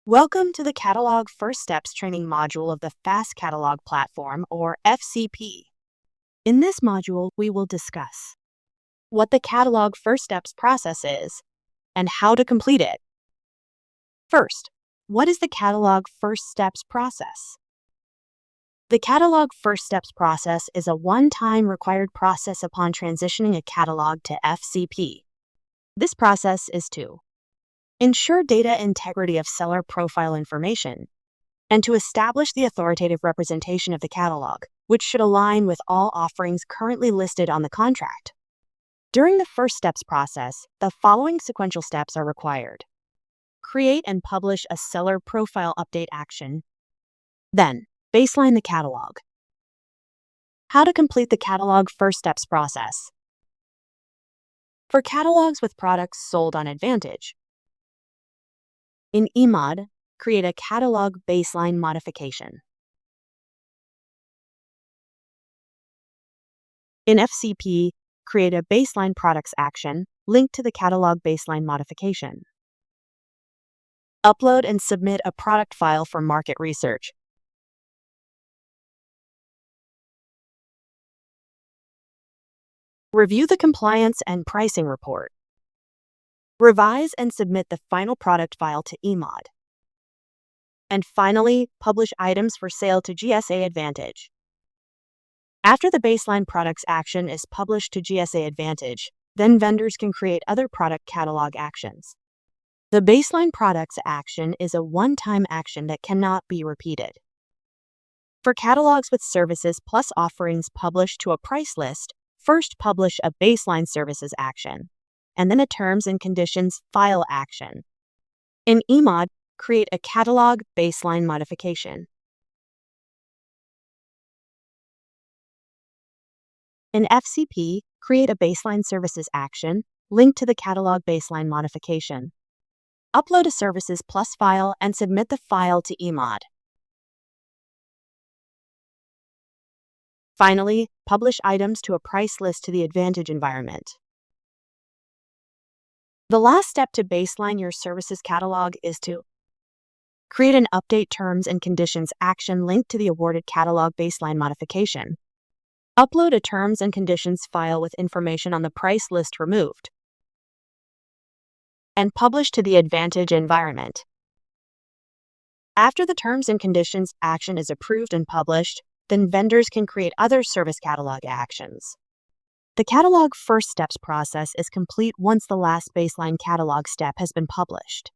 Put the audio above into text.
Welcome to the Catalog First Steps training module of the FAST Catalog platform, or FCP. In this module, we will discuss what the Catalog First Steps process is and how to complete it. First, what is the Catalog First Steps process? The Catalog First Steps process is a one-time required process upon transitioning a catalog to FCP. This process is to ensure data integrity of seller profile information, and to establish the authoritative representation of the catalog, which should align with all offerings currently listed on the contract. During the first steps process, the following sequential steps are required. Create and publish a seller profile update action. Then, baseline the catalog. How to complete the catalog first steps process. For catalogs with products sold on Advantage, in eMod, create a catalog baseline modification. In FCP, create a baseline products action linked to the catalog baseline modification. Upload and submit a product file for market research. Review the compliance and pricing report. Revise and submit the final product file to eMod. And finally, publish items for sale to GSA Advantage. After the baseline products action is published to GSA Advantage, then vendors can create other product catalog actions. The baseline products action is a one-time action that cannot be repeated. For catalogs with services plus offerings published to a price list, first publish a baseline services action, and then a terms and conditions file action. In eMod, create a catalog baseline modification. In FCP, create a baseline services action linked to the catalog baseline modification. Upload a services plus file and submit the file to eMod. Finally, publish items to a price list to the Advantage environment. The last step to baseline your services catalog is to create an update terms and conditions action linked to the awarded catalog baseline modification. Upload a terms and conditions file with information on the price list removed. And publish to the Advantage environment. After the terms and conditions action is approved and published, then vendors can create other service catalog actions. The catalog first steps process is complete once the last baseline catalog step has been published.